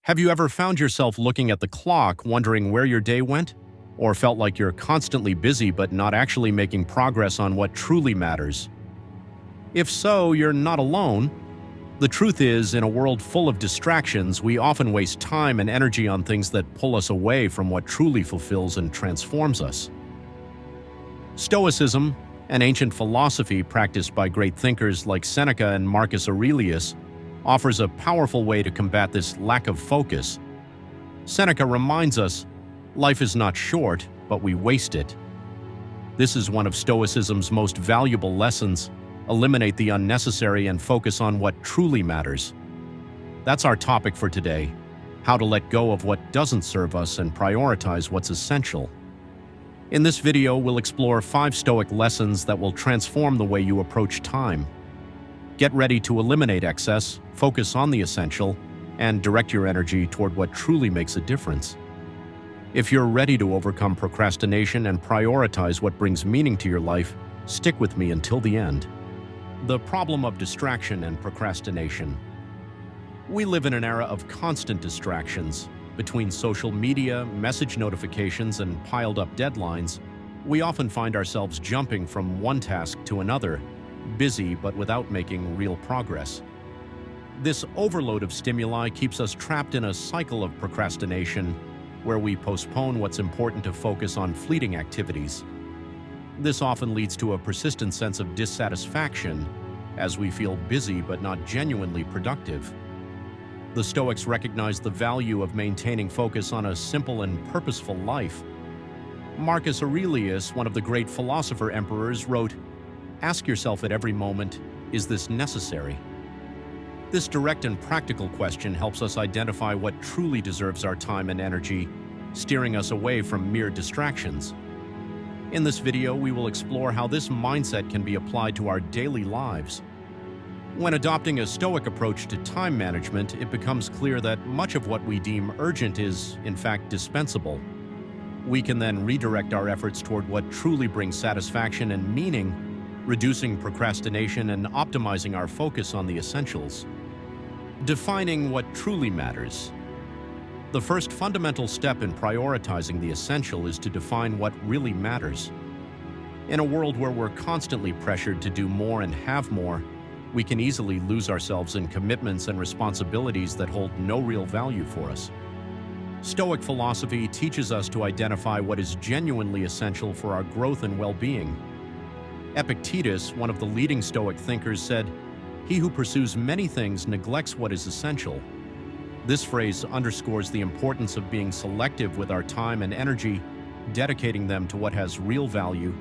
Have you ever found yourself looking at the clock, wondering where your day went? Or felt like you're constantly busy but not actually making progress on what truly matters? If so, you're not alone. The truth is, in a world full of distractions, we often waste time and energy on things that pull us away from what truly fulfills and transforms us. Stoicism, an ancient philosophy practiced by great thinkers like Seneca and Marcus Aurelius, offers a powerful way to combat this lack of focus. Seneca reminds us, life is not short, but we waste it. This is one of Stoicism's most valuable lessons: eliminate the unnecessary and focus on what truly matters. That's our topic for today: how to let go of what doesn't serve us and prioritize what's essential. In this video, we'll explore 5 Stoic lessons that will transform the way you approach time. Get ready to eliminate excess, focus on the essential, and direct your energy toward what truly makes a difference. If you're ready to overcome procrastination and prioritize what brings meaning to your life, stick with me until the end. The problem of distraction and procrastination. We live in an era of constant distractions. Between social media, message notifications, and piled-up deadlines, we often find ourselves jumping from one task to another, busy but without making real progress. This overload of stimuli keeps us trapped in a cycle of procrastination, where we postpone what's important to focus on fleeting activities. This often leads to a persistent sense of dissatisfaction, as we feel busy but not genuinely productive. The Stoics recognize the value of maintaining focus on a simple and purposeful life. Marcus Aurelius, one of the great philosopher-emperors, wrote, "Ask yourself at every moment, is this necessary?" This direct and practical question helps us identify what truly deserves our time and energy, steering us away from mere distractions. In this video, we will explore how this mindset can be applied to our daily lives. When adopting a Stoic approach to time management, it becomes clear that much of what we deem urgent is, in fact, dispensable. We can then redirect our efforts toward what truly brings satisfaction and meaning, reducing procrastination and optimizing our focus on the essentials. Defining what truly matters. The first fundamental step in prioritizing the essential is to define what really matters. In a world where we're constantly pressured to do more and have more, we can easily lose ourselves in commitments and responsibilities that hold no real value for us. Stoic philosophy teaches us to identify what is genuinely essential for our growth and well-being. Epictetus, one of the leading Stoic thinkers, said, "He who pursues many things neglects what is essential." This phrase underscores the importance of being selective with our time and energy, dedicating them to what has real value.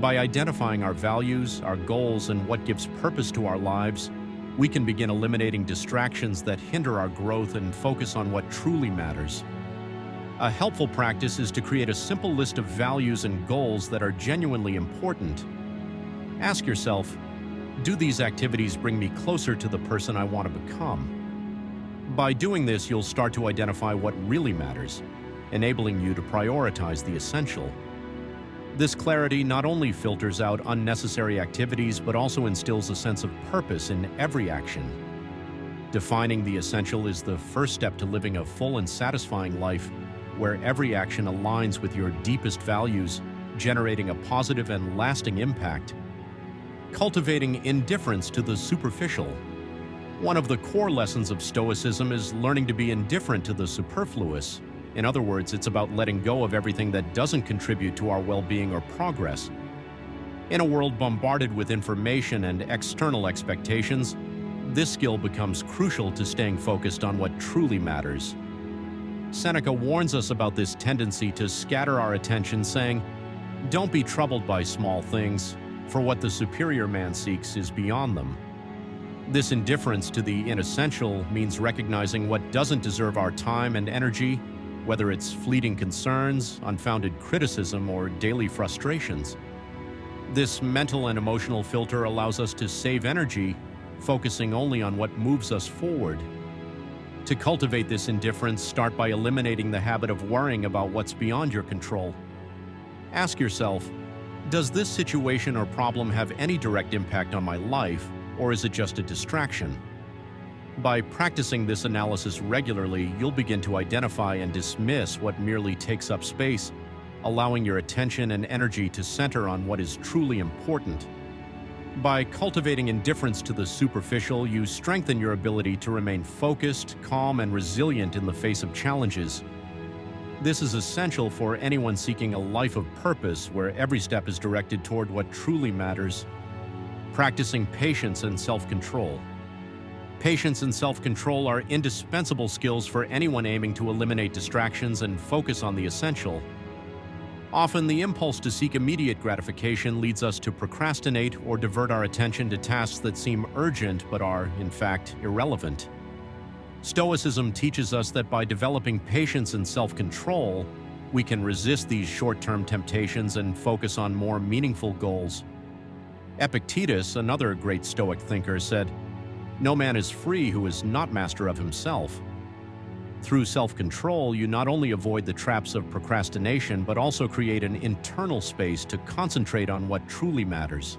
By identifying our values, our goals, and what gives purpose to our lives, we can begin eliminating distractions that hinder our growth and focus on what truly matters. A helpful practice is to create a simple list of values and goals that are genuinely important. Ask yourself, do these activities bring me closer to the person I want to become? By doing this, you'll start to identify what really matters, enabling you to prioritize the essential. This clarity not only filters out unnecessary activities, but also instills a sense of purpose in every action. Defining the essential is the first step to living a full and satisfying life, where every action aligns with your deepest values, generating a positive and lasting impact. Cultivating indifference to the superficial. One of the core lessons of Stoicism is learning to be indifferent to the superfluous. In other words, it's about letting go of everything that doesn't contribute to our well-being or progress. In a world bombarded with information and external expectations, this skill becomes crucial to staying focused on what truly matters. Seneca warns us about this tendency to scatter our attention, saying, "Don't be troubled by small things, for what the superior man seeks is beyond them." This indifference to the inessential means recognizing what doesn't deserve our time and energy, whether it's fleeting concerns, unfounded criticism, or daily frustrations. This mental and emotional filter allows us to save energy, focusing only on what moves us forward. To cultivate this indifference, start by eliminating the habit of worrying about what's beyond your control. Ask yourself, does this situation or problem have any direct impact on my life, or is it just a distraction? By practicing this analysis regularly, you'll begin to identify and dismiss what merely takes up space, allowing your attention and energy to center on what is truly important. By cultivating indifference to the superficial, you strengthen your ability to remain focused, calm, and resilient in the face of challenges. This is essential for anyone seeking a life of purpose where every step is directed toward what truly matters. Practicing patience and self-control. Patience and self-control are indispensable skills for anyone aiming to eliminate distractions and focus on the essential. Often, the impulse to seek immediate gratification leads us to procrastinate or divert our attention to tasks that seem urgent but are, in fact, irrelevant. Stoicism teaches us that by developing patience and self-control, we can resist these short-term temptations and focus on more meaningful goals. Epictetus, another great Stoic thinker, said, "No man is free who is not master of himself." Through self-control, you not only avoid the traps of procrastination, but also create an internal space to concentrate on what truly matters.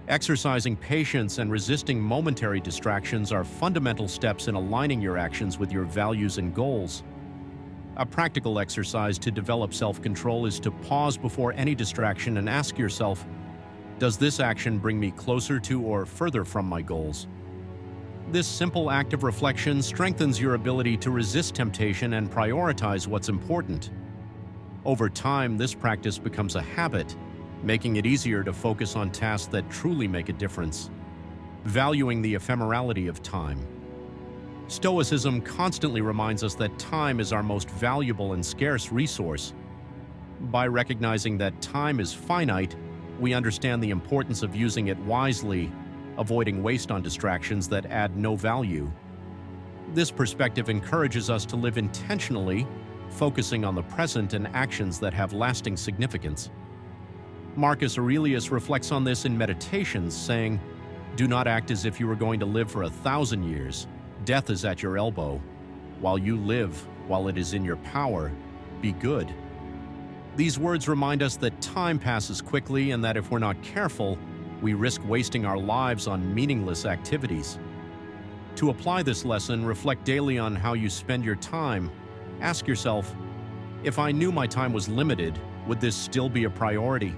Exercising patience and resisting momentary distractions are fundamental steps in aligning your actions with your values and goals. A practical exercise to develop self-control is to pause before any distraction and ask yourself, does this action bring me closer to or further from my goals? This simple act of reflection strengthens your ability to resist temptation and prioritize what's important. Over time, this practice becomes a habit, making it easier to focus on tasks that truly make a difference. Valuing the ephemerality of time. Stoicism constantly reminds us that time is our most valuable and scarce resource. By recognizing that time is finite, we understand the importance of using it wisely, avoiding waste on distractions that add no value. This perspective encourages us to live intentionally, focusing on the present and actions that have lasting significance. Marcus Aurelius reflects on this in Meditations, saying, "Do not act as if you were going to live for 1,000 years. Death is at your elbow. While you live, while it is in your power, be good." These words remind us that time passes quickly and that if we're not careful, we risk wasting our lives on meaningless activities. To apply this lesson, reflect daily on how you spend your time. Ask yourself, if I knew my time was limited, would this still be a priority?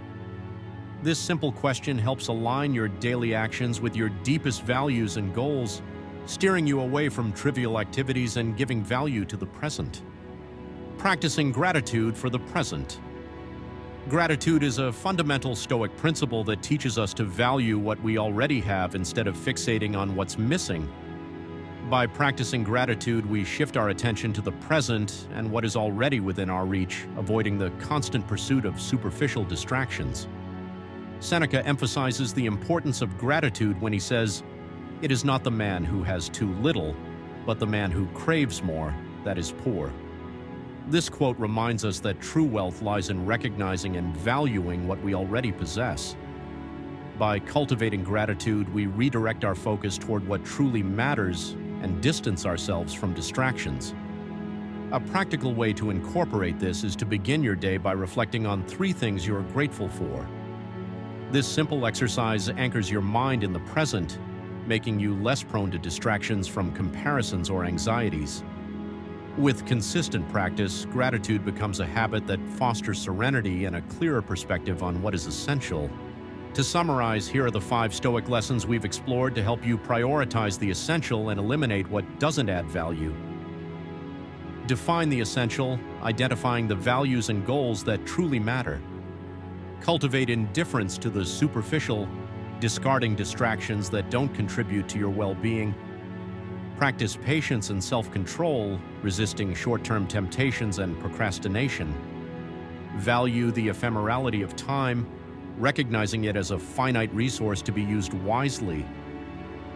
This simple question helps align your daily actions with your deepest values and goals, steering you away from trivial activities and giving value to the present. Practicing gratitude for the present. Gratitude is a fundamental Stoic principle that teaches us to value what we already have instead of fixating on what's missing. By practicing gratitude, we shift our attention to the present and what is already within our reach, avoiding the constant pursuit of superficial distractions. Seneca emphasizes the importance of gratitude when he says, "It is not the man who has too little, but the man who craves more that is poor." This quote reminds us that true wealth lies in recognizing and valuing what we already possess. By cultivating gratitude, we redirect our focus toward what truly matters and distance ourselves from distractions. A practical way to incorporate this is to begin your day by reflecting on 3 things you are grateful for. This simple exercise anchors your mind in the present, making you less prone to distractions from comparisons or anxieties. With consistent practice, gratitude becomes a habit that fosters serenity and a clearer perspective on what is essential. To summarize, here are the 5 Stoic lessons we've explored to help you prioritize the essential and eliminate what doesn't add value. Define the essential, identifying the values and goals that truly matter. Cultivate indifference to the superficial, discarding distractions that don't contribute to your well-being. Practice patience and self-control, resisting short-term temptations and procrastination. Value the ephemerality of time, recognizing it as a finite resource to be used wisely.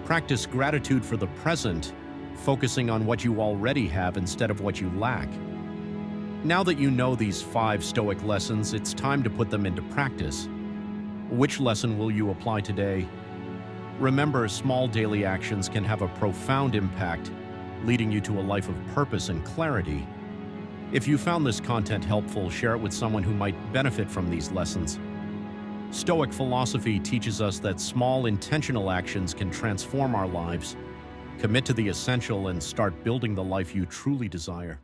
Practice gratitude for the present, focusing on what you already have instead of what you lack. Now that you know these 5 Stoic lessons, it's time to put them into practice. Which lesson will you apply today? Remember, small daily actions can have a profound impact, leading you to a life of purpose and clarity. If you found this content helpful, share it with someone who might benefit from these lessons. Stoic philosophy teaches us that small intentional actions can transform our lives, Commit to the essential and start building the life you truly desire.